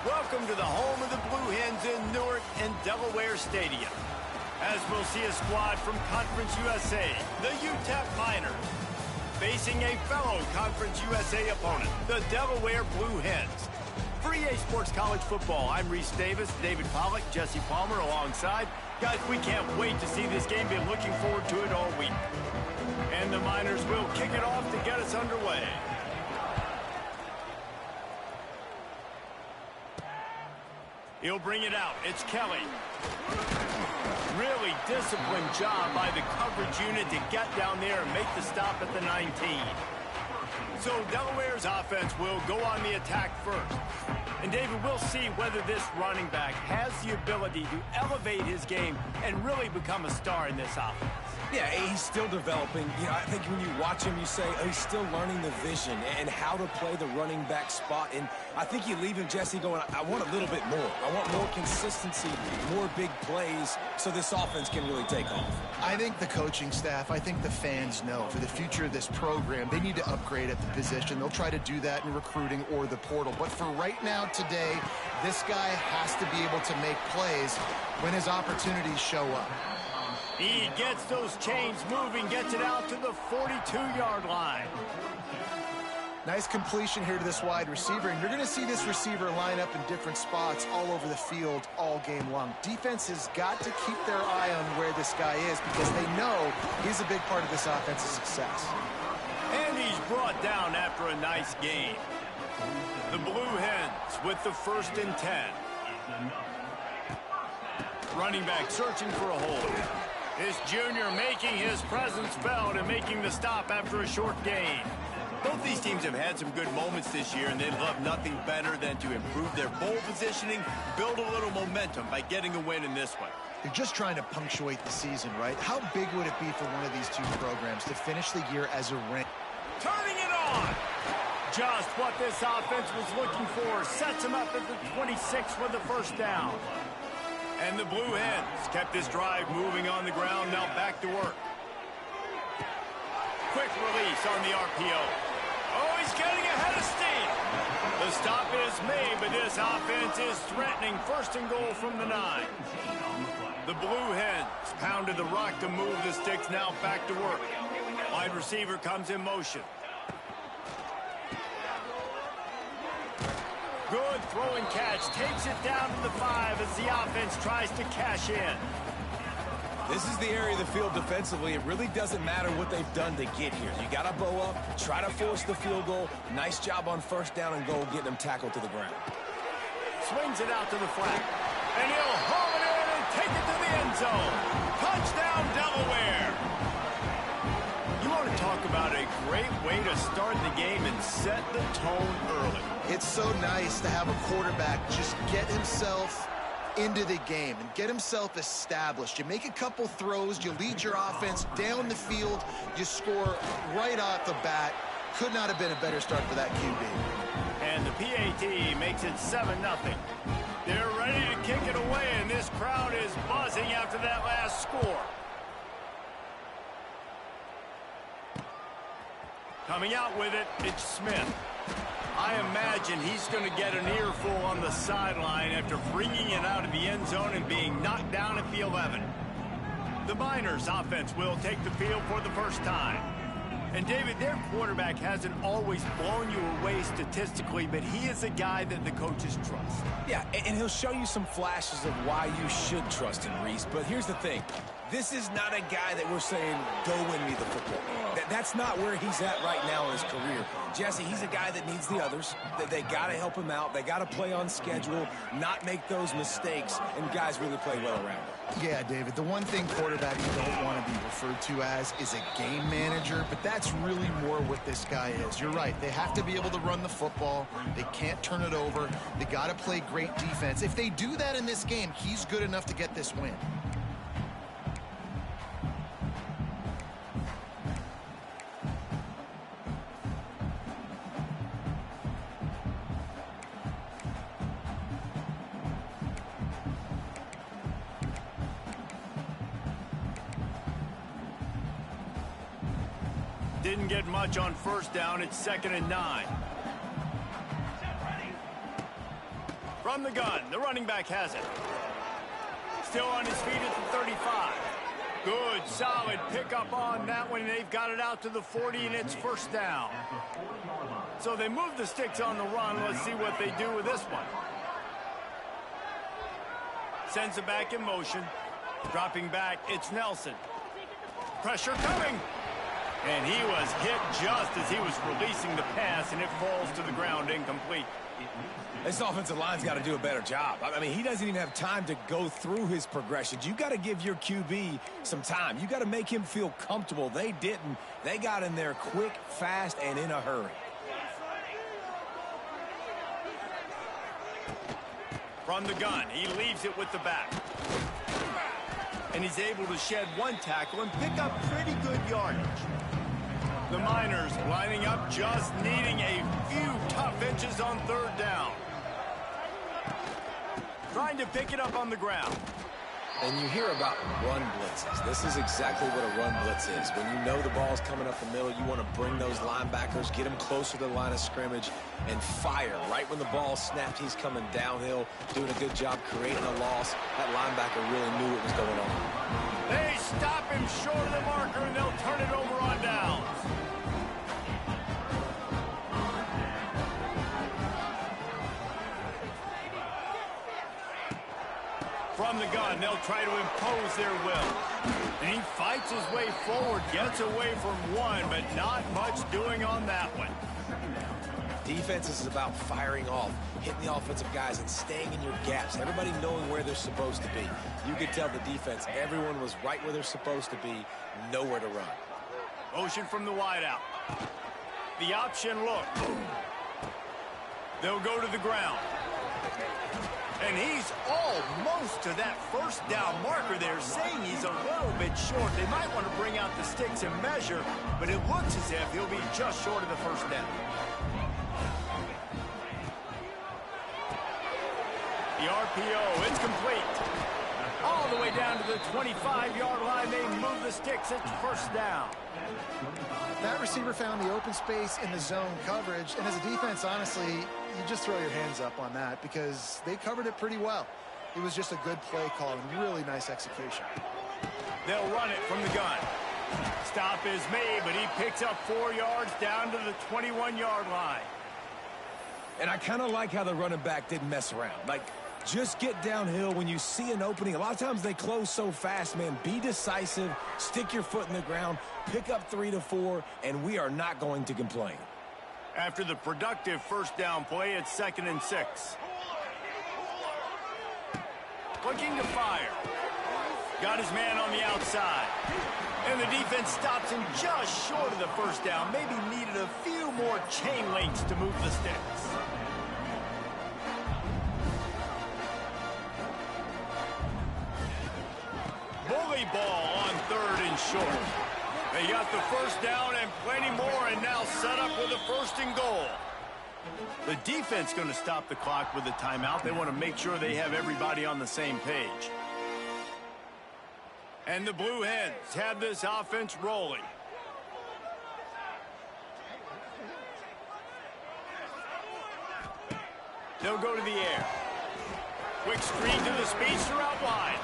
Welcome to the home of the Blue Hens in Newark and Delaware Stadium. As we'll see a squad from Conference USA, the Utep Miners, facing a fellow Conference USA opponent, the Delaware Blue Hens. For EA Sports College Football, I'm Reese Davis, David Pollack, Jesse Palmer alongside. Guys, we can't wait to see this game. Been looking forward to it all week. And the Miners will kick it off to get us underway. He'll bring it out. It's Kelly. Really disciplined job by the coverage unit to get down there and make the stop at the 19. So Delaware's offense will go on the attack first. And David, we'll see whether this running back has the ability to elevate his game and really become a star in this offense. Yeah, he's still developing. You know, I think when you watch him, you say, oh, he's still learning the vision and how to play the running back spot. And I think you leave him, Jesse, going, I want a little bit more. I want more consistency, more big plays, so this offense can really take off. I think the coaching staff, I think the fans know for the future of this program, they need to upgrade at the position. They'll try to do that in recruiting or the portal. But for right now, today, this guy has to be able to make plays when his opportunities show up. He gets those chains moving, gets it out to the 42-yard line. Nice completion here to this wide receiver, and you're going to see this receiver line up in different spots all over the field all game long. Defense has got to keep their eye on where this guy is because they know he's a big part of this offense's success. And he's brought down after a nice gain. The Blue Hens with the 1st and 10. Running back searching for a hole. This junior making his presence felt and making the stop after a short gain. Both these teams have had some good moments this year, and they'd love nothing better than to improve their bowl positioning, build a little momentum by getting a win in this one. They're just trying to punctuate the season, right? How big would it be for one of these two programs to finish the year as a rank? Turning it on! Just what this offense was looking for. Sets him up at the 26 for the first down. And the Blue Hens kept this drive moving on the ground, now back to work. Quick release on the RPO. Oh, he's getting ahead of steam. The stop is made, but this offense is threatening 1st and goal from the 9. The Blue Hens pounded the rock to move the sticks, now back to work. Wide receiver comes in motion. Good throw and catch. Takes it down to the 5 as the offense tries to cash in. This is the area of the field defensively. It really doesn't matter what they've done to get here. You got to bow up, try to force the field goal. Nice job on 1st down and goal, getting them tackled to the ground. Swings it out to the flat. And he'll haul it in and take it to the end zone. Touchdown, Delaware. You want to talk about a great way to start the game and set the tone early. It's so nice to have a quarterback just get himself into the game and get himself established. You make a couple throws, you lead your offense down the field, you score right off the bat. Could not have been a better start for that QB. And the PAT makes it 7-0. They're ready to kick it away, and this crowd is buzzing after that last score. Coming out with it, it's Smith. I imagine he's going to get an earful on the sideline after bringing it out of the end zone and being knocked down at the 11. The Miners' offense will take the field for the first time. And, David, their quarterback hasn't always blown you away statistically, but he is a guy that the coaches trust. Yeah, and he'll show you some flashes of why you should trust him, Reese. But here's the thing. This is not a guy that we're saying, go win me the football. That's not where he's at right now in his career. Jesse, he's a guy that needs the others. They got to help him out. They got to play on schedule, not make those mistakes, and guys really play well around him. Yeah, David, the one thing quarterbacks don't want to be referred to as is a game manager, but that's really more what this guy is. You're right. They have to be able to run the football. They can't turn it over. They got to play great defense. If they do that in this game, he's good enough to get this win. Didn't get much on 1st down. It's 2nd and 9. From the gun, the running back has it. Still on his feet at the 35. Good, solid pickup on that one. They've got it out to the 40, and it's first down. So they move the sticks on the run. Let's see what they do with this one. Sends it back in motion. Dropping back, it's Nelson. Pressure coming. And he was hit just as he was releasing the pass, and it falls to the ground incomplete. This offensive line's got to do a better job. I mean, he doesn't even have time to go through his progressions. You got to give your QB some time. You got to make him feel comfortable. They didn't. They got in there quick, fast, and in a hurry. From the gun, he leaves it with the back. And he's able to shed one tackle and pick up pretty good yardage. The Miners lining up, just needing a few tough inches on third down. Trying to pick it up on the ground. And you hear about run blitzes. This is exactly what a run blitz is. When you know the ball's coming up the middle, you want to bring those linebackers, get them closer to the line of scrimmage, and fire. Right when the ball snapped, he's coming downhill, doing a good job creating a loss. That linebacker really knew what was going on. They stop him short of the marker, and they'll turn it over on downs. From the gun, they'll try to impose their will. And he fights his way forward, gets away from one, but not much doing on that one. Defense is about firing off, hitting the offensive guys, and staying in your gaps. Everybody knowing where they're supposed to be. You could tell the defense, everyone was right where they're supposed to be, nowhere to run. Motion from the wideout. The option look. They'll go to the ground. And he's almost to that first down marker there, saying he's a little bit short. They might want to bring out the sticks and measure, but it looks as if he'll be just short of the first down. The RPO, it's complete. All the way down to the 25-yard line. They move the sticks. It's first down. That receiver found the open space in the zone coverage, and as a defense, honestly, you just throw your hands up on that because they covered it pretty well. It was just a good play call and really nice execution. They'll run it from the gun. Stop is made, but he picks up 4 yards down to the 21-yard line. And I kind of like how the running back didn't mess around. Like, just get downhill when you see an opening. A lot of times they close so fast, man. Be decisive, stick your foot in the ground, pick up 3 to 4, and we are not going to complain. After the productive first down play, it's 2nd and 6. Looking to fire. Got his man on the outside. And the defense stops him just short of the first down. Maybe needed a few more chain links to move the sticks. Bully ball on 3rd and short. They got the first down and plenty more, and now set up with a 1st and goal. The defense going to stop the clock with a timeout. They want to make sure they have everybody on the same page. And the Blue Hens have this offense rolling. They'll go to the air. Quick screen to the speedster out wide.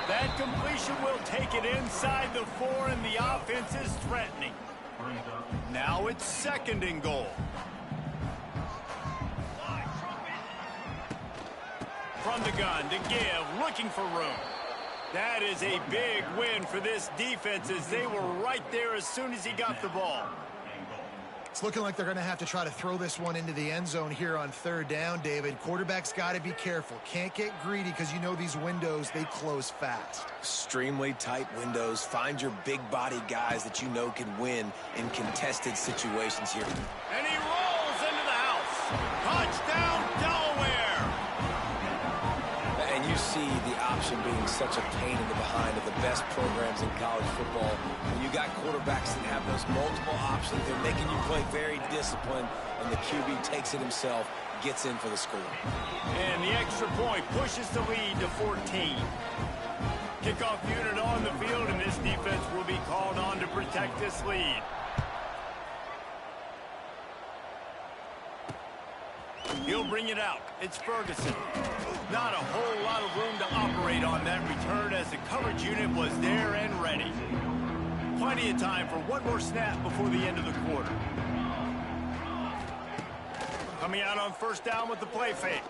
That completion will take it inside the 4, and the offense is threatening. Now it's 2nd and goal. From the gun to give, looking for room. That is a big win for this defense as they were right there as soon as he got the ball. It's looking like they're going to have to try to throw this one into the end zone here on 3rd down, David. Quarterback's got to be careful. Can't get greedy because you know these windows, they close fast. Extremely tight windows. Find your big body guys that you know can win in contested situations here. And he rolls into the house. Touchdown, Delaware. And you see the option being such a pain in the behind of the best programs in college football. When you got quarterbacks that have those multiple options, they're making you play very disciplined, and the QB takes it himself, gets in for the score. And the extra point pushes the lead to 14. Kickoff unit on the field, and this defense will be called on to protect this lead. He'll bring it out. It's Ferguson. Not a whole lot of room to operate on that return as the coverage unit was there and ready. Plenty of time for one more snap before the end of the quarter. Coming out on first down with the play fake.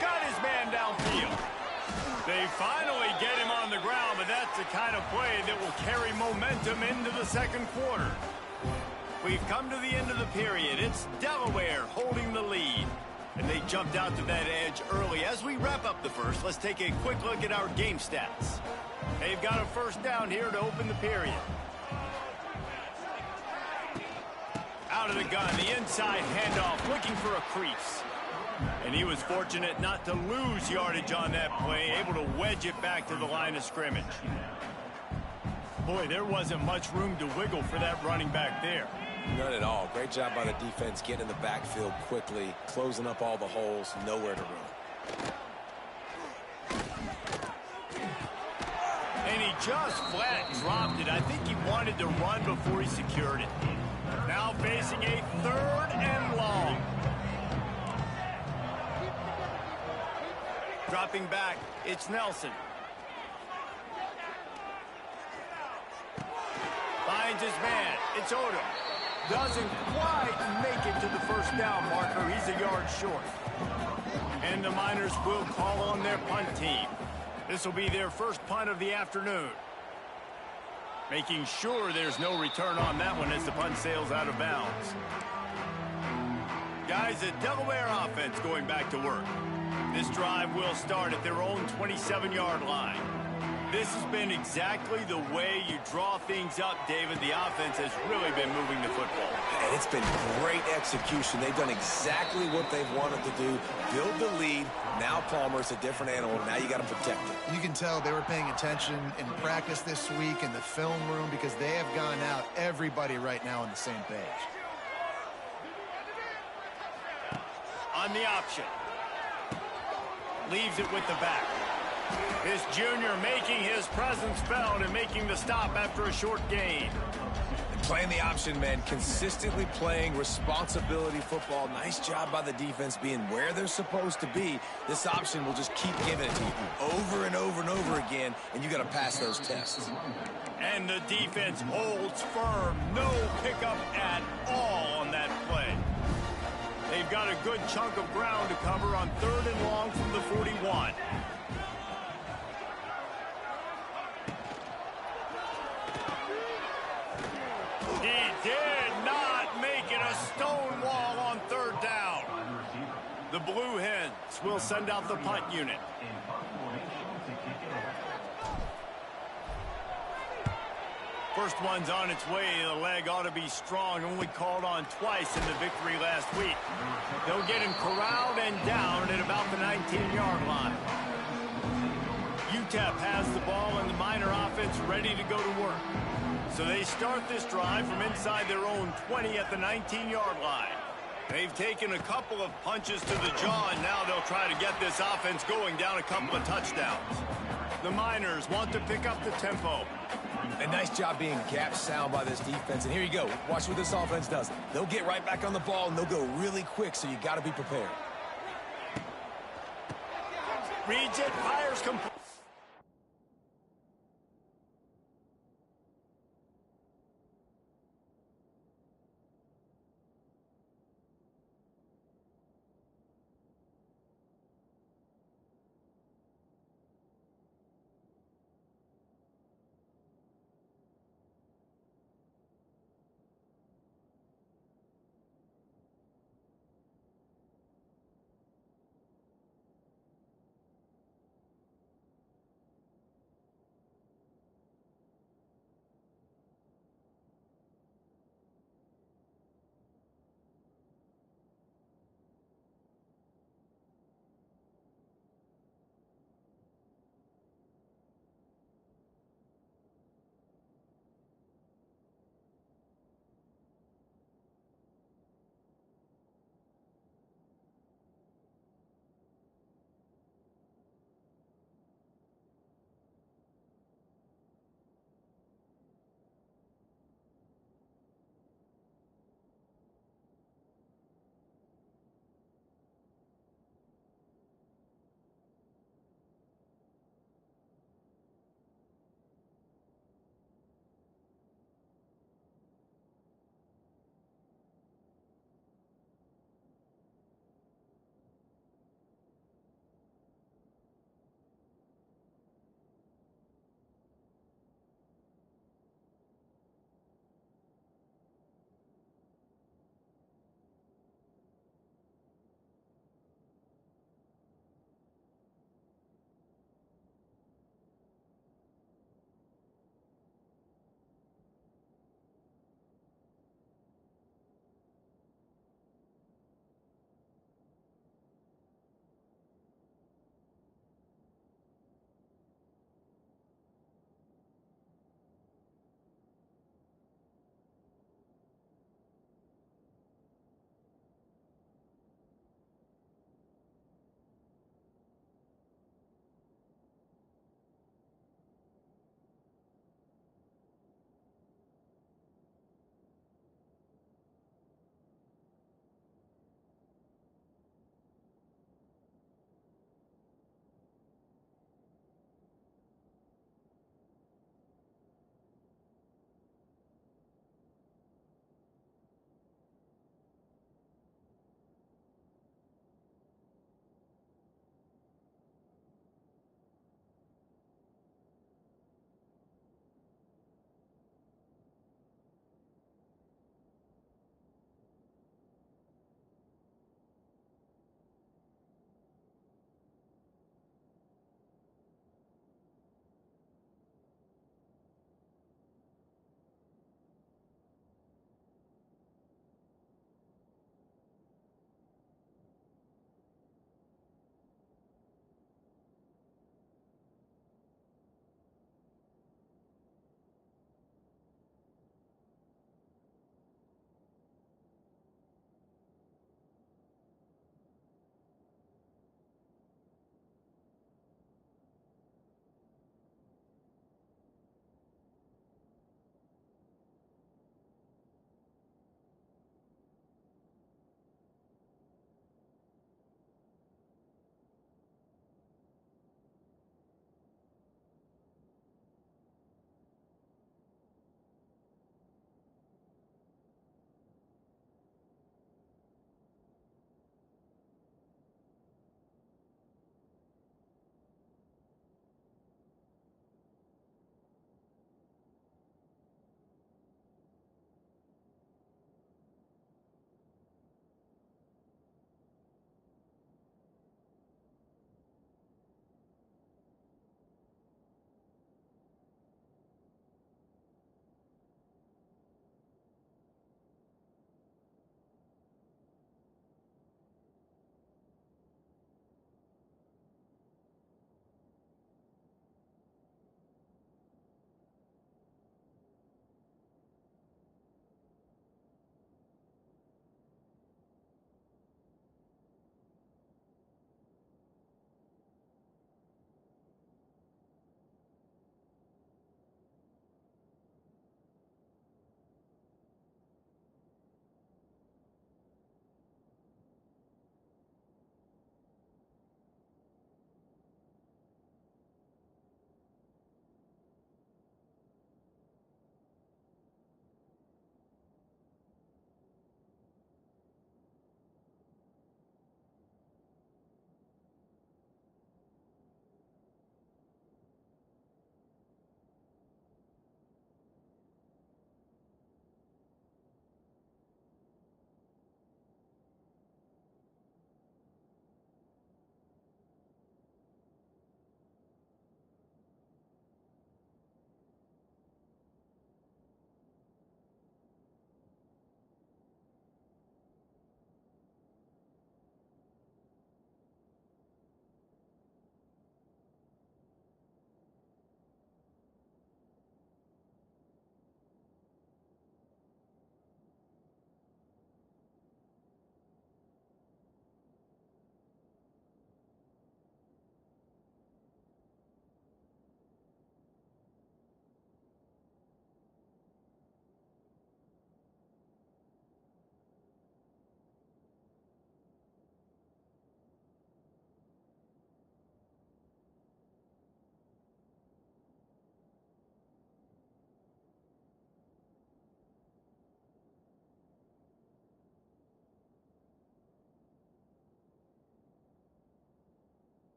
Got his man downfield. They finally get him on the ground, but that's the kind of play that will carry momentum into the second quarter. We've come to the end of the period. It's Delaware holding the lead. And they jumped out to that edge early. As we wrap up the first, let's take a quick look at our game stats. They've got a first down here to open the period. Out of the gun, the inside handoff, looking for a crease. And he was fortunate not to lose yardage on that play, able to wedge it back to the line of scrimmage. Boy, there wasn't much room to wiggle for that running back there. None at all. Great job by the defense getting in the backfield quickly, closing up all the holes, nowhere to run. And he just flat dropped it. I think he wanted to run before he secured it. Now facing a 3rd and long. Dropping back, it's Nelson. Finds his man, it's Odom. Doesn't quite make it to the first down marker. He's a yard short. And the Miners will call on their punt team. This will be their first punt of the afternoon. Making sure there's no return on that one as the punt sails out of bounds. Guys, the Delaware offense going back to work. This drive will start at their own 27-yard line. This has been exactly the way you draw things up, David. The offense has really been moving the football. And it's been great execution. They've done exactly what they've wanted to do. Build the lead. Now Palmer's a different animal. Now you got to protect it. You can tell they were paying attention in practice this week in the film room because they have gone out, everybody right now on the same page. On the option. Leaves it with the back. This junior making his presence felt and making the stop after a short gain. And playing the option, man, consistently playing responsibility football. Nice job by the defense being where they're supposed to be. This option will just keep giving it to you over and over and over again, and you got to pass those tests. And the defense holds firm. No pickup at all on that play. They've got a good chunk of ground to cover on 3rd and long from the 41. He did not make it a stone wall on 3rd down. The Blue Hens will send out the punt unit. First one's on its way. The leg ought to be strong. Only called on twice in the victory last week. They'll get him corralled and down at about the 19-yard line. Utep has the ball and the Miner offense ready to go to work. So they start this drive from inside their own 20 at the 19-yard line. They've taken a couple of punches to the jaw, and now they'll try to get this offense going down a couple of touchdowns. The Miners want to pick up the tempo. A nice job being gap sound by this defense. And here you go. Watch what this offense does. They'll get right back on the ball, and they'll go really quick, so you got to be prepared. Reads it, fires complete.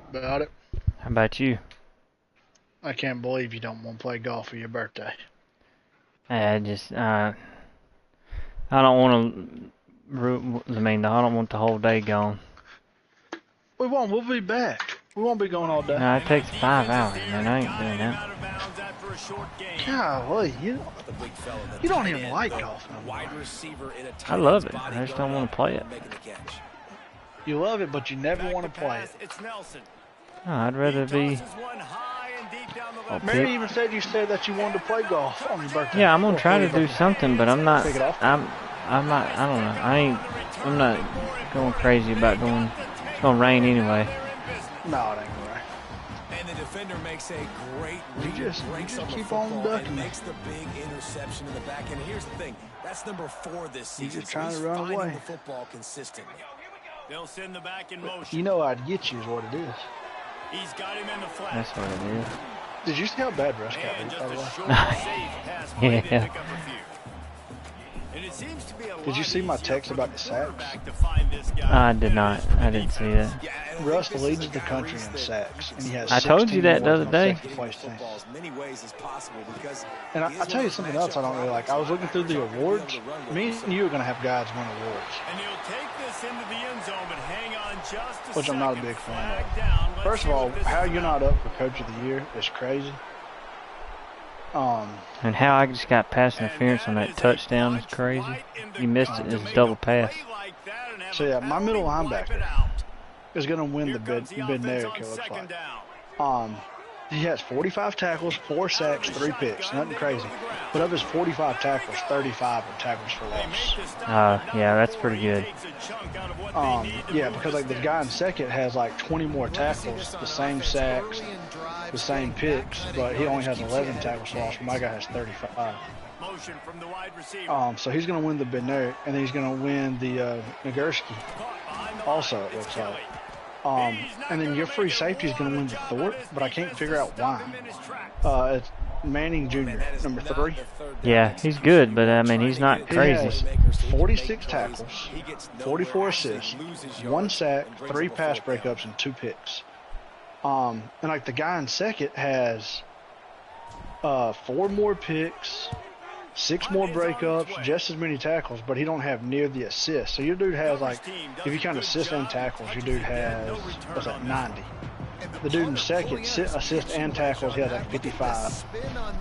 About it. How about you? I can't believe you don't want to play golf for your birthday. I just, I don't want to, I don't want the whole day gone. We won't. We'll be back. We won't be going all day. No, it takes 5 hours, man. I ain't doing that. Golly, you don't even like golf no more. I love it. I just don't want to play it. You love it, but you never want to play it. No, I'd rather be. Mary even said that you wanted to play golf on your birthday. Yeah, I'm gonna try to do something, but I'm not. I'm not. I don't know. I'm not going crazy about going. It's gonna rain anyway. No, it ain't gonna rain. And the defender makes a great You just keep on ducking. Makes the big interception in the back. And here's the thing, that's number 4 this season. He's just trying to run away. The football consistently. They'll send the back in motion. You know I'd get you is what it is. He's got him in the flat. That's what it is. Did you see how bad Russ got And hit, just by the a way? short, safe pass play to Yeah. pick up a few. And it seems to be a Did you lot see my easier text for about the the sacks? quarterback to find this guy I did not. I didn't see that. Russ leads the country in sacks, and he has. I told you 16 that the more other than day. second place team. Many ways as possible because And I'll tell you something else I don't really like. I was looking through the awards. Me and you are going to have guys win awards, And he'll take this into the end zone, but hang on just a which I'm not a second. big fan Flag down. of. Let's First see of what all, this how is you're about. not up for Coach of the Year is crazy. And how I just got pass interference on that touchdown is crazy. You missed it. It's a double pass. So yeah, my middle linebacker is going to win the bid Eric, it looks like. He has 45 tackles, 4 sacks, 3 picks. Nothing crazy. But of his 45 tackles, 35 are tackles for loss. Yeah, that's pretty good. Yeah, because like the guy in second has like 20 more tackles, the same sacks, the same picks, but he only has 11 tackles for loss. My guy has 35. So he's going to win the Bednarik, and then he's going to win the Nagurski. Also, it looks like. And then your free safety is going to win the Thorpe, but I can't figure out why. It's Manning Jr., number 3. Yeah, he's good, but I mean, he's not He crazy. has 46 tackles, 44 assists, 1 sack, 3 pass breakups, and 2 picks. And like the guy in second has 4 more picks, 6 more breakups, just as many tackles, but he don't have near the assists. So your dude has like, if you count assists and tackles, your dude has, what's that, 90. The dude in second, assist and tackles, he has like 55.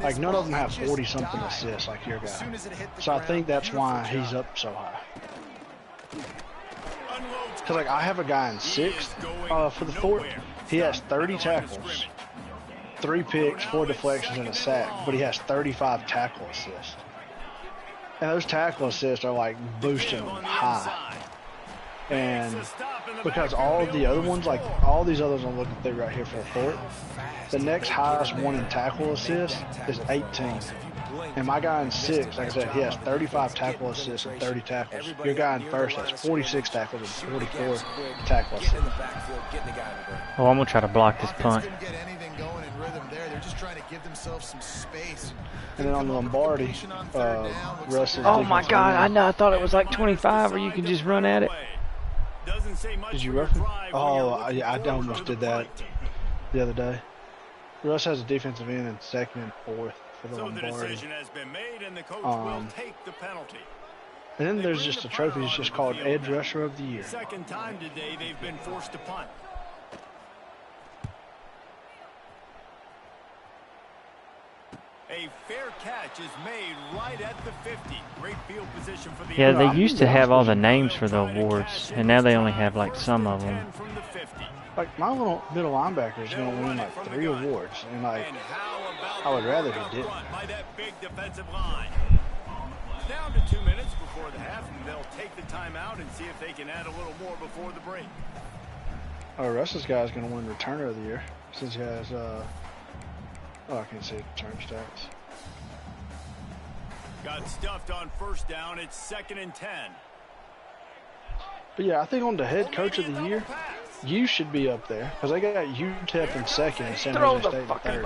Like none of them have 40-something assists like your guy. So I think that's why he's up so high. Because like I have a guy in 6th for the Thorpe. He has 30 tackles, 3 picks, 4 deflections, and a sack, but he has 35 tackle assists. And those tackle assists are like boosting him high. And because all the other ones, like all these others I'm looking through right here for the Thorpe, the next highest one in tackle assists is 18. And my guy in 6, like I said, he has 35 tackle assists and 30 tackles. Your guy in first has 46 tackles and 44 tackle assists. Oh, I'm going to try to block this punt. And then on the Lombardi, Russ is Oh, my God. I know. I thought it was like 25 or you could just run at it. Did you rough him? Oh, yeah, I almost did that the other day. Russ has a defensive end in 2nd and 4th for the Lombardi. And then there's just a trophy that's just called Edge Rusher of the Year. Second time today they've been forced to punt. A fair catch is made right at the 50. Great field position for the Yeah, they used to have all the names for the awards, and now they only have like some of them. Like my little middle linebacker is going to win like 3 awards, and like I would rather he didn't. Down to 2 minutes before the half, and they'll take the timeout and see if they can add a little more before the break. Russ's guy is going to win Returner of the Year since he has. Oh, I can't see return stats. Got stuffed on first down. It's 2nd and 10. But yeah, I think on the head coach of the year, You should be up there because they got Utep in second and San Jose State in third.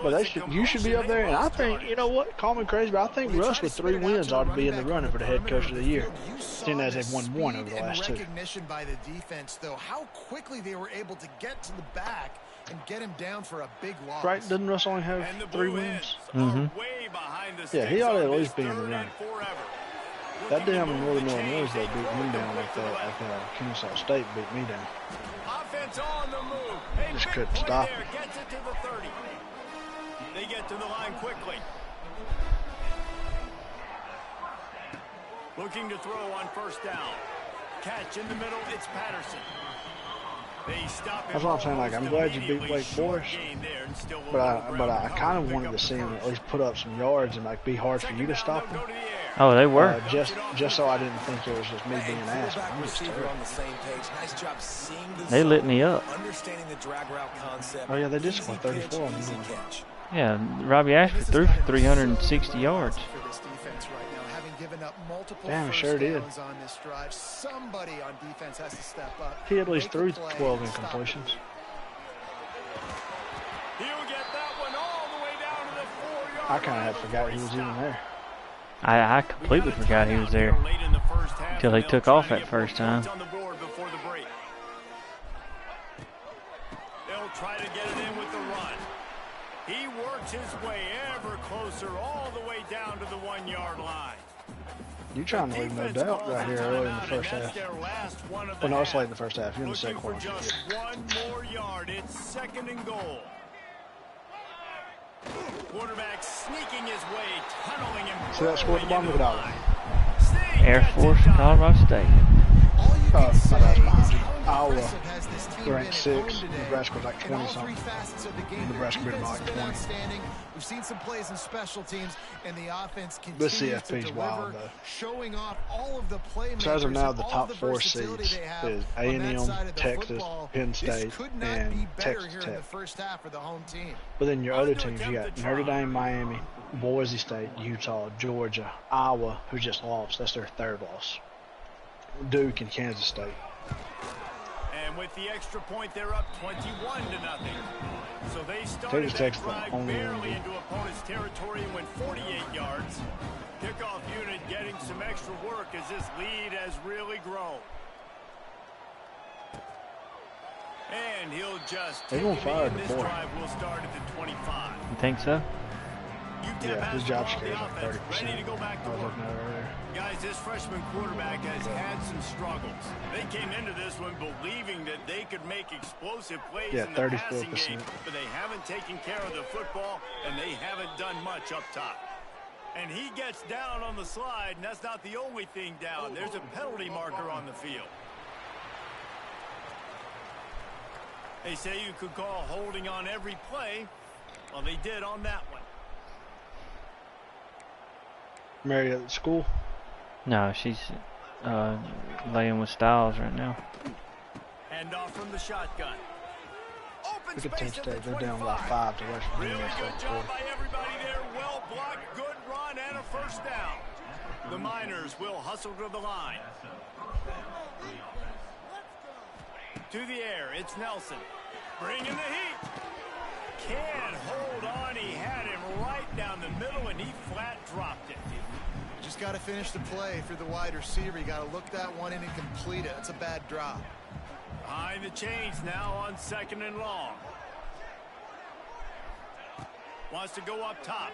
But they should. You should be up there, and I think you know what? Call me crazy, but I think Russ with 3 wins ought to be in the running for the head coach of the year. Seeing as they've won 1 over the last 2. Recognition by the defense, though, how quickly they were able to get to the back and get him down for a big loss. Right? Doesn't Russ only have 3 wins? Mm-hmm. Yeah, he ought to at least be in the running. That damn Northern Illinois, they beat me down like that. Like Kennesaw State beat me down. Offense on the move. Just couldn't stop him. Gets it to the 30. They get to the line quickly. Looking to throw on first down. Catch in the middle. It's Patterson. They stop him. That's what I'm saying. Like, I'm glad you beat Wake Forest, but I kind of wanted to see him at least put up some yards and like be hard for you to stop him. Oh, they were. Just so I didn't think it was just me being an ass. They lit me up. Oh yeah, they did score 34 on the Yeah, Robbie Ashford threw for 360 yards. Damn, sure did. Somebody on defense has to step up. He at least threw 12 incompletions. I kind of had forgot he was even there. I completely forgot he was there until he took off that first time. They'll try to get it in with the run. He works his way ever closer all the way down to the 1-yard line. You're trying to leave no doubt right here early in the first half. Well, no, it's late in the first half. You're in the second quarter. Just 1 more yard. It's 2nd and goal. Quarterback sneaking his way, tunneling him. See that score at the bottom of the dollar. Air Force, Colorado State. My dad's behind you. Iowa ranked 6. Nebraska was like 20-something. Nebraska beat them like 20. We've seen some plays in special teams, and the offense This continues CFP to is wild, deliver, though. showing off all of the playmakers. So as of now, the and all top the 4 versatility seeds they have is on that A&M, side of the Texas, football. Penn This State, could not be and better Texas here in the Tech. first half for the home team. But then your other teams, you got Notre Dame, Miami, Boise State, Utah, Georgia, Iowa, who just lost. That's their 3rd loss. Duke and Kansas State. And with the extra point, they're up 21-0. So they started that drive barely into opponent's territory and went 48 yards. Kickoff unit getting some extra work as this lead has really grown. And he'll just take it in. This drive will start at the 25. You think so? Yeah, his job scared like 30%. Ready to go back to work. Earlier. Guys, this freshman quarterback has had some struggles. They came into this one believing that they could make explosive plays in the passing game, but they haven't taken care of the football, and they haven't done much up top. And he gets down on the slide, and that's not the only thing down. There's a penalty marker on the field. They say you could call holding on every play. Well, they did on that one. Mary at school? No, she's laying with Styles right now. Hand off from the shotgun. Look at Penn State. They're down by 5 to West Virginia. Really good job by everybody there. Well blocked, good run, and a first down. The Miners will hustle to the line. To the air, it's Nelson. Bringing the heat. Can't hold on. He had him right down the middle, and he flat dropped it. Just got to finish the play for the wide receiver. You got to look that one in and complete it. That's a bad drop. Behind the chains now on 2nd and long. Wants to go up top.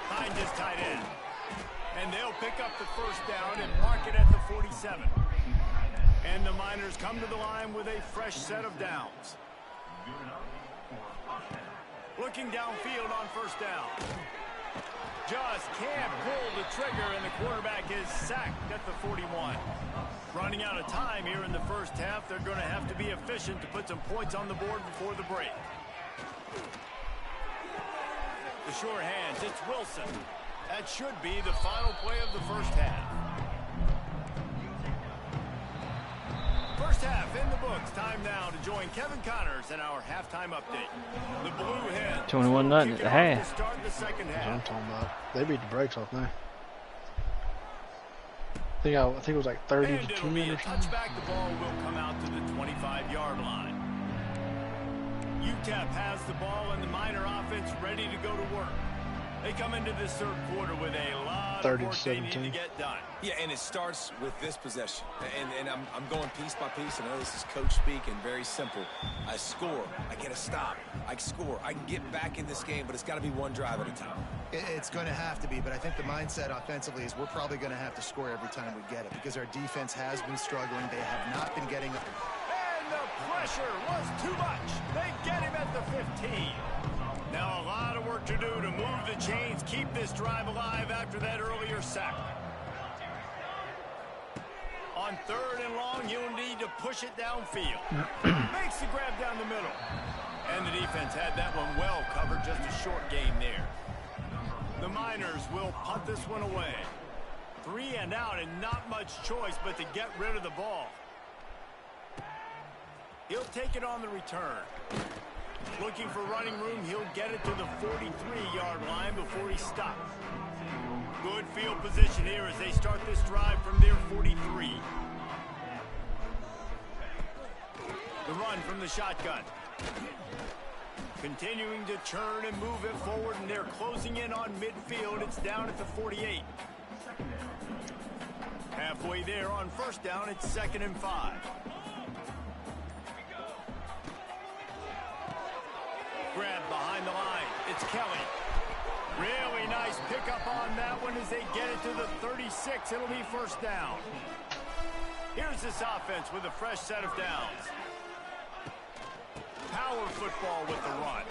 Behind his tight end. And they'll pick up the first down and mark it at the 47. And the Miners come to the line with a fresh set of downs. Looking downfield on first down. Just can't pull the trigger, and the quarterback is sacked at the 41. Running out of time here in the first half. They're going to have to be efficient to put some points on the board before the break. The sure hands, it's Wilson. That should be the final play of the first half. First half in the books. Time now to join Kevin Connors in our halftime update. The Blue Hens 21-0 at the half. Start the second half. That's what I'm talking about. They beat the brakes off now. I think it was like 30 and to 10 it'll be a or something. touchback. The ball will come out to the 25-yard line. Utep has the ball and the Miner offense ready to go to work. They come into this third quarter with a lot of work they need to get done. Yeah, and it starts with this possession. And I'm going piece by piece. I know this is coach speak and very simple. I score. I get a stop. I score. I can get back in this game, but it's got to be one drive at a time. It's going to have to be, but I think the mindset offensively is we're probably going to have to score every time we get it because our defense has been struggling. They have not been getting up. And the pressure was too much. They get him at the 15. Now a lot of work to do to move the chains, keep this drive alive after that earlier sack. On 3rd and long, you'll need to push it downfield. Makes the grab down the middle. And the defense had that one well covered, just a short gain there. The Miners will punt this one away. 3 and out and not much choice but to get rid of the ball. He'll take it on the return. Looking for running room, he'll get it to the 43-yard line before he stops. Good field position here as they start this drive from their 43. The run from the shotgun. Continuing to churn and move it forward, and they're closing in on midfield. It's down at the 48. Halfway there on 1st down, it's 2nd and 5. Grab behind the line. It's Kelly. Really nice pickup on that one as they get it to the 36. It'll be 1st down. Here's this offense with a fresh set of downs. Power football with the run.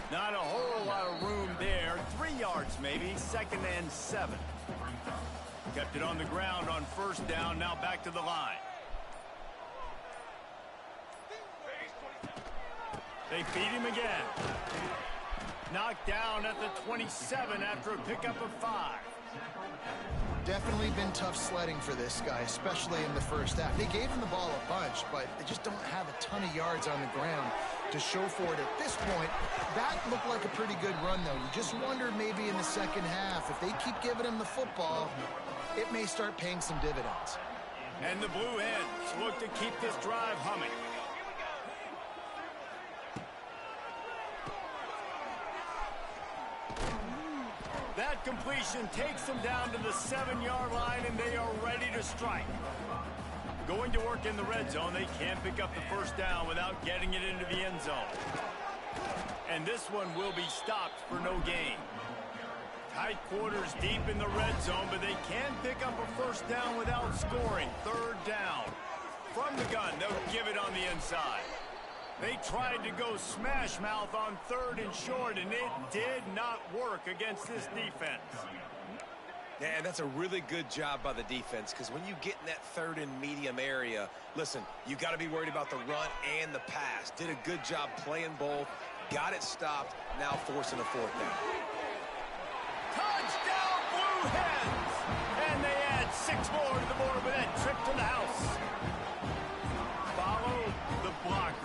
Not a whole lot of room there. 3 yards maybe. 2nd and 7. Kept it on the ground on 1st down. Now back to the line. They feed him again. Knocked down at the 27 after a pickup of 5. Definitely been tough sledding for this guy, especially in the first half. They gave him the ball a bunch, but they just don't have a ton of yards on the ground to show for it at this point. That looked like a pretty good run, though. You just wonder maybe in the second half, if they keep giving him the football, it may start paying some dividends. And the Blue Hens look to keep this drive humming. That completion takes them down to the 7-yard line, and they are ready to strike. Going to work in the red zone, they can't pick up the 1st down without getting it into the end zone. And this one will be stopped for no gain. Tight quarters deep in the red zone, but they can pick up a 1st down without scoring. 3rd down. From the gun, they'll give it on the inside. They tried to go smash mouth on 3rd and short, and it did not work against this defense. Yeah, and that's a really good job by the defense, because when you get in that 3rd and medium area, listen, you got to be worried about the run and the pass. Did a good job playing both, got it stopped, now forcing a 4th down. Touchdown, Blue Hens! And they add 6 more to the board with that trip to the house. Follow the blocker.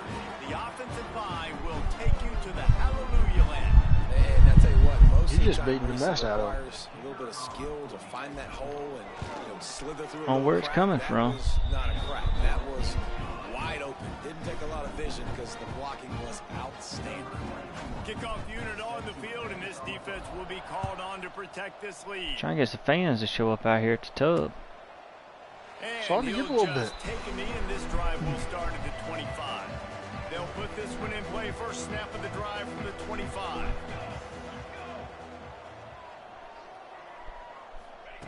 The offensive line will take you to the hallelujah land. And I tell you what, most He's just beating the mess out of him. A little bit of skill to find that hole and slither through. On where it's coming from. That was not a crack. That was wide open. Didn't take a lot of vision because the blocking was outstanding. Kickoff unit on the field, and this defense will be called on to protect this lead. Trying to get some fans to show up out here at the tub. And he'll just take a knee, and this drive will start at the 25. They'll put this one in play. First snap of the drive from the 25.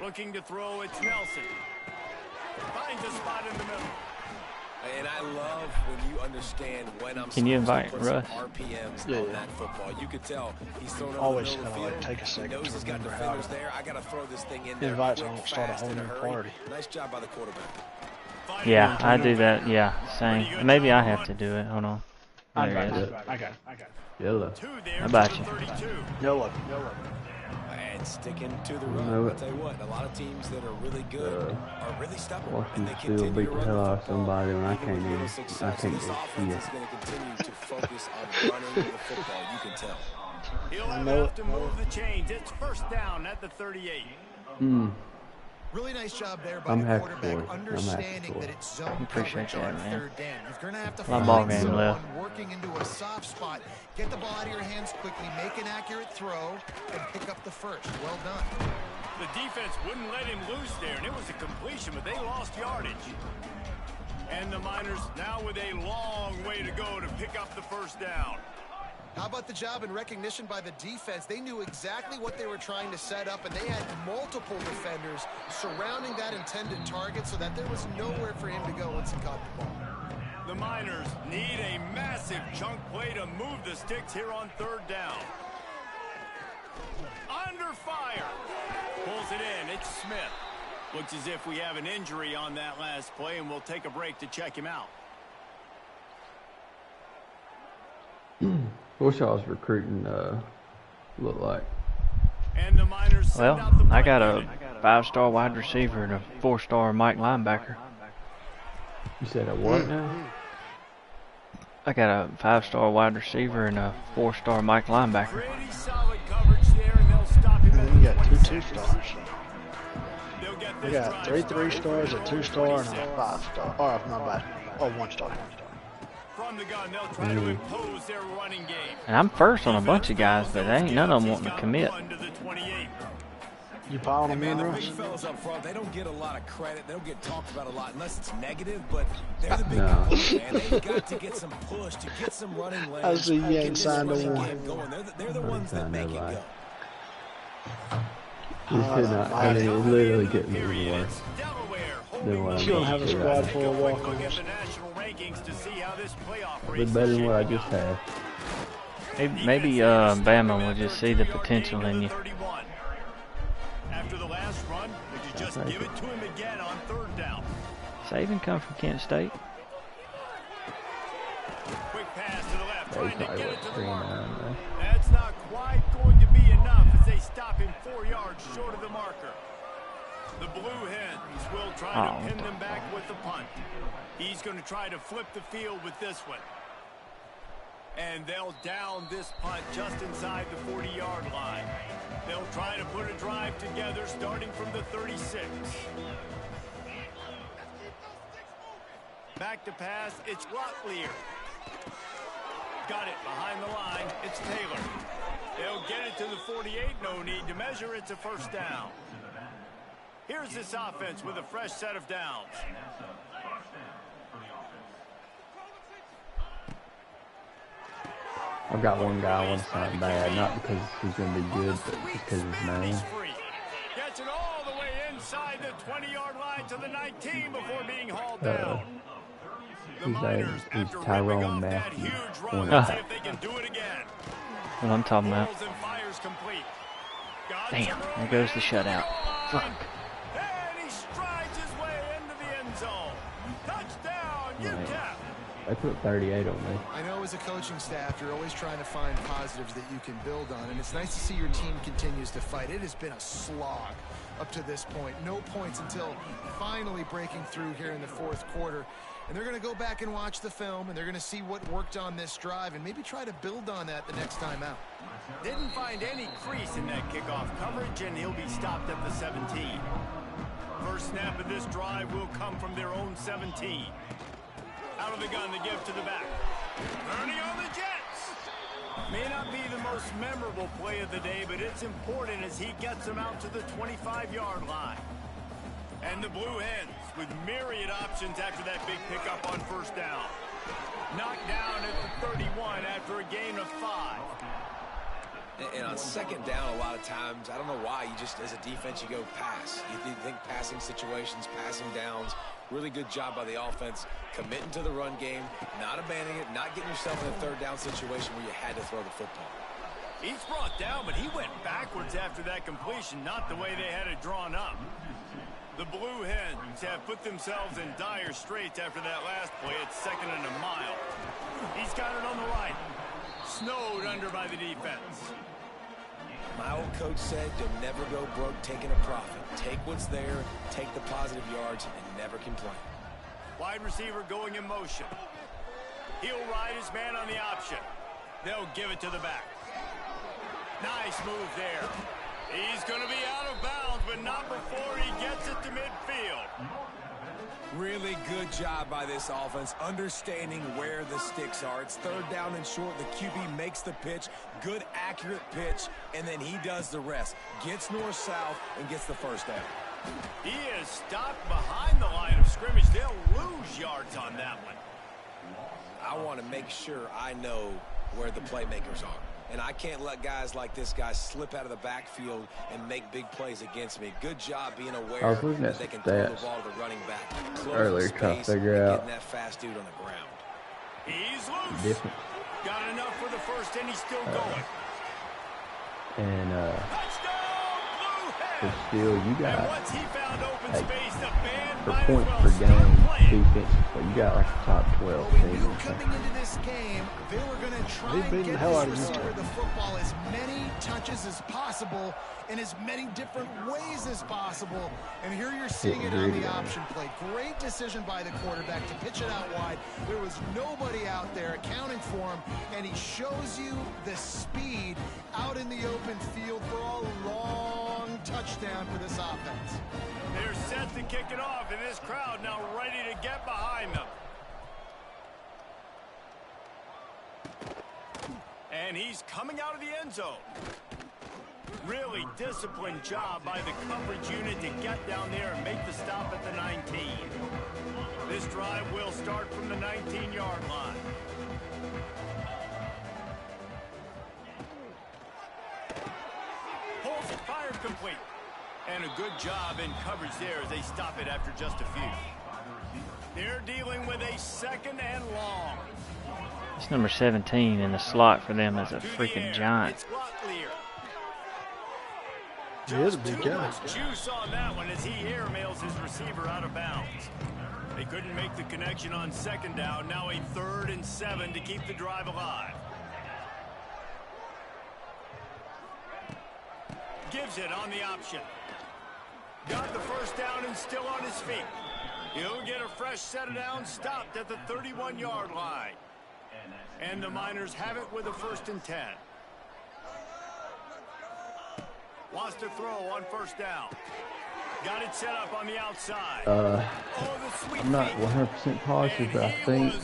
Looking to throw, it's Nelson. Finds a spot in the middle. And I love when you understand when I'm Can you invite Russ? RPMs on that football. You could tell he's throwing Always over the gotta, field. like, take a second He knows to he's got remember how defenders there. I got to throw this thing in The there. invites Quick, don't start a fast, whole in new hurry. party. Nice job by the quarterback. Yeah, I do that. Yeah, same. Maybe I have to do it. Hold on. I There it got is. it. I got it. Yellow. 2 there. How about you? 32. Yellow. And sticking to the run. I'll tell you what, a lot of teams that are really good are really stubborn. Watching And they the continue field beat to the run hell the out of football. somebody when I Even can't with little do success, I can't this do offense shit. is going to continue to focus on running the football. You can tell. He'll have enough to move the chains. It's 1st down at the 38. Really nice job there by the quarterback, understanding that it's zone coverage on third down. You're going to have to find someone working into a soft spot, get the ball out of your hands quickly, make an accurate throw, and pick up the first. Well done. The defense wouldn't let him loose there, and it was a completion, but they lost yardage. And the Miners now with a long way to go to pick up the first down. How about the job and recognition by the defense? They knew exactly what they were trying to set up, and they had multiple defenders surrounding that intended target so that there was nowhere for him to go once he caught the ball. The Miners need a massive chunk play to move the sticks here on third down. Under fire. Pulls it in. It's Smith. Looks as if we have an injury on that last play, and we'll take a break to check him out. What's y'all's recruiting look like? And the Miners well, I got a 5-star wide receiver and a 4-star Mike linebacker. You said a what now? I got a 5-star wide receiver and a 4-star Mike linebacker. Pretty solid coverage there, and they'll stop him. And then you got 2 2-stars. We got 3 3-stars, a 2-star, and a 5-star. Or not bad. Oh, 1-star. From the gun, they'll try to impose their running game. And I'm first on a bunch of guys, but ain't none of them wanting to commit. You piling them in, the Russ? big fellas up front, they don't get a lot of credit. They don't get talked about a lot unless it's negative, but they're the big guys, man. They've got to get some push, to get some running lanes. I see you ain't signed a one. They're the ones that make it go. You could not. I mean, it's literally getting even worse. You don't have a squad full of walk-ons. But better than what I just had. Maybe Bama will just see the potential in you. After the last run, would you just give it to him again on third down? Saban come from Kent State. Quick pass to the left, trying to get it to the marker. Right? That's not quite going to be enough as they stop him 4 yards short of the marker. The Blue Hens will try to pin them back with the punt. He's going to try to flip the field with this one. And they'll down this punt just inside the 40-yard line. They'll try to put a drive together starting from the 36. Back to pass, it's Locklear. Got it behind the line, it's Taylor. They'll get it to the 48, no need to measure, it's a first down. Here's this offense with a fresh set of downs. I've got one guy I want to sign bad, not because he's going to be good, but because of his name. Gets it all the way inside the 20-yard line to the 19 before being hauled down. He's Tyrone Matthews. What I'm talking about. Damn, there goes the shutout. Fuck. And he strides his way into the end zone. Touchdown, Utep. They put 38 on me. I know as a coaching staff, you're always trying to find positives that you can build on, and it's nice to see your team continues to fight. It has been a slog up to this point. No points until finally breaking through here in the fourth quarter. And they're going to go back and watch the film, and they're going to see what worked on this drive and maybe try to build on that the next time out. Didn't find any crease in that kickoff coverage, and he'll be stopped at the 17. First snap of this drive will come from their own 17. Out of the gun to give to the back. Turning on the Jets. May not be the most memorable play of the day, but it's important as he gets them out to the 25-yard line. And the Blue Hens with myriad options after that big pickup on first down. Knocked down at the 31 after a gain of 5. And on second down, a lot of times, I don't know why, you just, as a defense, you go pass. You think passing situations, passing downs. Really good job by the offense, committing to the run game, not abandoning it, not getting yourself in a third down situation where you had to throw the football. He's brought down, but he went backwards after that completion, not the way they had it drawn up. The Blue Hens have put themselves in dire straits after that last play. It's 2nd and a mile. He's got it on the right. Snowed under by the defense. My old coach said you'll never go broke taking a profit. Take what's there, take the positive yards, and never complain. Wide receiver going in motion. He'll ride his man on the option. They'll give it to the back. Nice move there. He's going to be out of bounds, but not before he gets it to midfield. Really good job by this offense, understanding where the sticks are. It's third down and short. The QB makes the pitch, good, accurate pitch, and then he does the rest. Gets north-south and gets the first down. He is stopped behind the line of scrimmage. They'll lose yards on that one. I want to make sure I know where the playmakers are. And I can't let guys like this guy slip out of the backfield and make big plays against me. Good job being aware I was looking at that they can throw the stats ball to the running back. earlier, trying to figure out getting that fast dude on the ground. He's loose. difference. Got enough for the first, and he's still going. And Touchdown, Blue but Hen. still, you And got once he found open like, space, the band for might as points well per start game playing. defense, but you got like the top 12 We teams. knew coming into this game they were going to try They and beat get the hell out this of receiver Utep. the football as many touches as possible in as many different ways as possible. And here you're seeing it on the option play. Great decision by the quarterback to pitch it out wide. There was nobody out there accounting for him, and he shows you the speed out in the open field for a long touchdown for this offense. They're set to kick it off, and this crowd now ready to get behind them. And he's coming out of the end zone. Really disciplined job by the coverage unit to get down there and make the stop at the 19. This drive will start from the 19-yard line. Pulls it, fired complete. And a good job in coverage there as they stop it after just a few. They're dealing with a second and long. It's number 17 in the slot for them is a freaking giant. It's Locklear. He is a Just big too guy. much juice on that one as he airmails his receiver out of bounds. They couldn't make the connection on second down. Now a 3rd and 7 to keep the drive alive. Gives it on the option. Got the first down and still on his feet. He'll get a fresh set of downs, stopped at the 31-yard line. And the Miners have it with a 1st and 10. Wants to throw on first down. Got it set up on the outside. I'm not 100% positive, but I think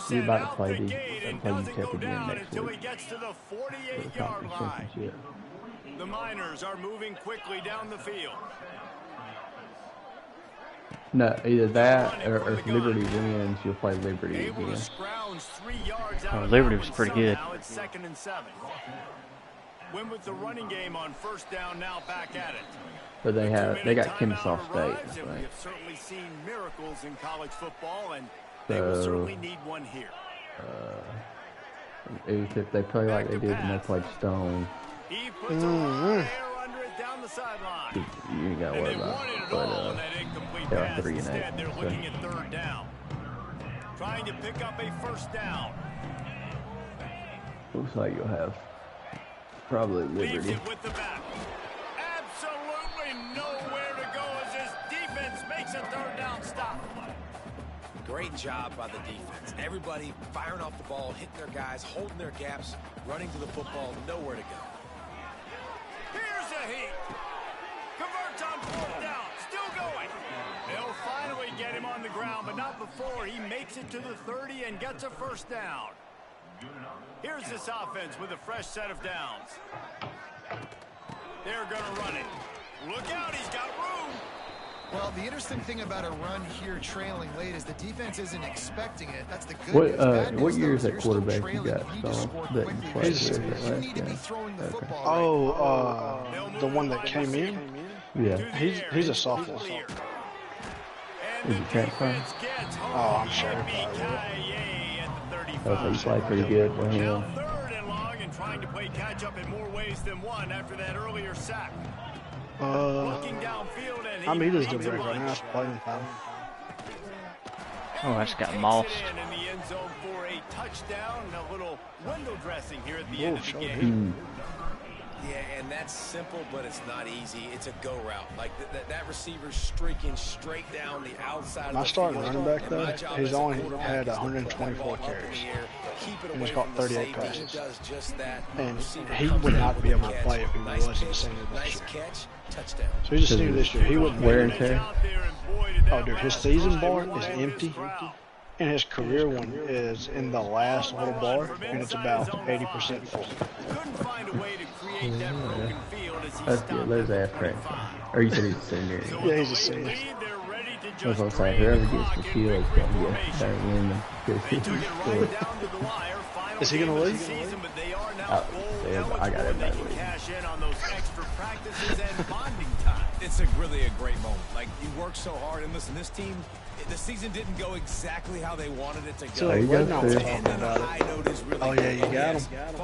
you're about to play Utep again next week To the for the 48-yard conference line. championship. The Miners are moving quickly down the field. No, either that or if Liberty wins, you'll play Liberty Able again. to scrounge 3 yards out Oh, of Liberty that was one. pretty good. Now it's 2nd and 7. Win with the running game on first down, now back at it. But they got Timeout Kennesaw State, I arrives, and we think. have certainly seen miracles in college football, and they will certainly need one here. If they play like they did when they played Stone, He puts a lot of air under it down the sideline. you ain't got to And worry they about wanted it. it all But on that incomplete they're pass. 3-8, Instead, they're so. looking at 3rd down. Trying to pick up a first down. looks like you'll have probably Leaves Liberty. it with the back. Absolutely nowhere to go as his defense makes a 3rd down stop. Great job by the defense. Everybody firing off the ball, hitting their guys, holding their gaps, running to the football, nowhere to go. Here's a heat. Converts on 4th down. Still going. They'll finally get him on the ground, but not before he makes it to the 30 and gets a first down. Here's this offense with a fresh set of downs. They're going to run it. Look out, he's got room. Well, the interesting thing about a run here trailing late is the defense isn't expecting it. That's the good news. Bad news, What year is though, that you're still quarterback you trailing. got, You need to Stone, score that you quickly. played with You last need to be game? throwing the Okay. football. The one that came in. Yeah. He's a sophomore. And Is the he transferring? defense gets home. Oh, I'm sure. Yippee-ki-yay at the 35. Okay, you played pretty good for Now him. 3rd and long and trying to play catch up in more ways than one after that earlier sack. Looking downfield and I mean, he just beats did a break right now. bunch. It's playing time. Oh, I just got Takes mossed. it in the end zone for a touchdown. A little window dressing here at the Whoa, end of the showed game. him. Yeah, and and that's simple, but it's not easy. It's a go route. Like that receiver's streaking straight down the outside. My starting running back, though, he's only had 124 carries, and he's caught 38 passes. And he would not be able to play if he wasn't a senior this year. So he's a senior this year. He wouldn't wear and tear. Oh, dude, his season bar is empty, and his career one is in the last little bar, and it's about 80% full. That's good. Let his ass crack. Or you said he's a senior. Yeah, he's a senior. I was going to say, whoever gets the kill is going to get better win. Is he going to leave? I got everybody leaving. It's really a great moment. Like, you work so hard, and listen, this team, the season didn't go exactly how they wanted it to go. So, there you go, oh, yeah, you got him.